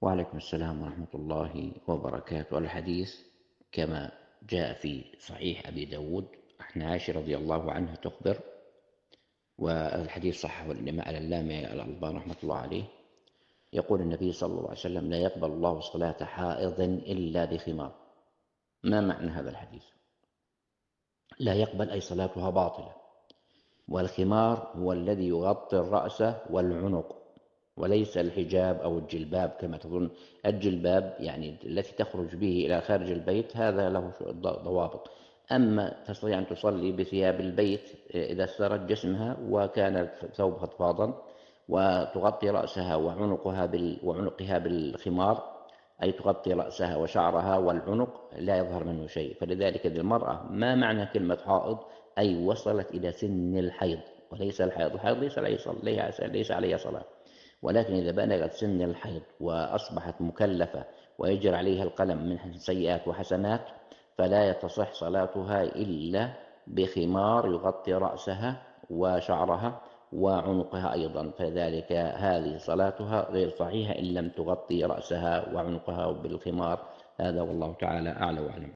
وعليكم السلام ورحمة الله وبركاته. الحديث كما جاء في صحيح أبي داود عن عائشة رضي الله عنها تخبر، والحديث صححه العلامة الألباني رحمة الله عليه. يقول النبي صلى الله عليه وسلم: لا يقبل الله صلاة حائض إلا بخمار. ما معنى هذا الحديث؟ لا يقبل أي صلاتها باطلة، والخمار هو الذي يغطي الرأس والعنق، وليس الحجاب أو الجلباب كما تظن. الجلباب يعني التي تخرج به إلى خارج البيت، هذا له ضوابط. أما تستطيع أن تصلي بثياب البيت إذا استرت جسمها وكان الثوب فضفاضا، وتغطي رأسها وعنقها بالخمار، أي تغطي رأسها وشعرها والعنق لا يظهر منه شيء. فلذلك هذه المرأة ما معنى كلمة حائض؟ أي وصلت إلى سن الحيض، وليس الحيض. الحيض ليس عليها صلاة، ولكن إذا بلغت سن الحيض وأصبحت مكلفة ويجري عليها القلم من سيئات وحسنات، فلا تصح صلاتها إلا بخمار يغطي رأسها وشعرها وعنقها أيضا. فذلك هذه صلاتها غير صحيحة إن لم تغطي رأسها وعنقها بالخمار. هذا والله تعالى أعلى وأعلم.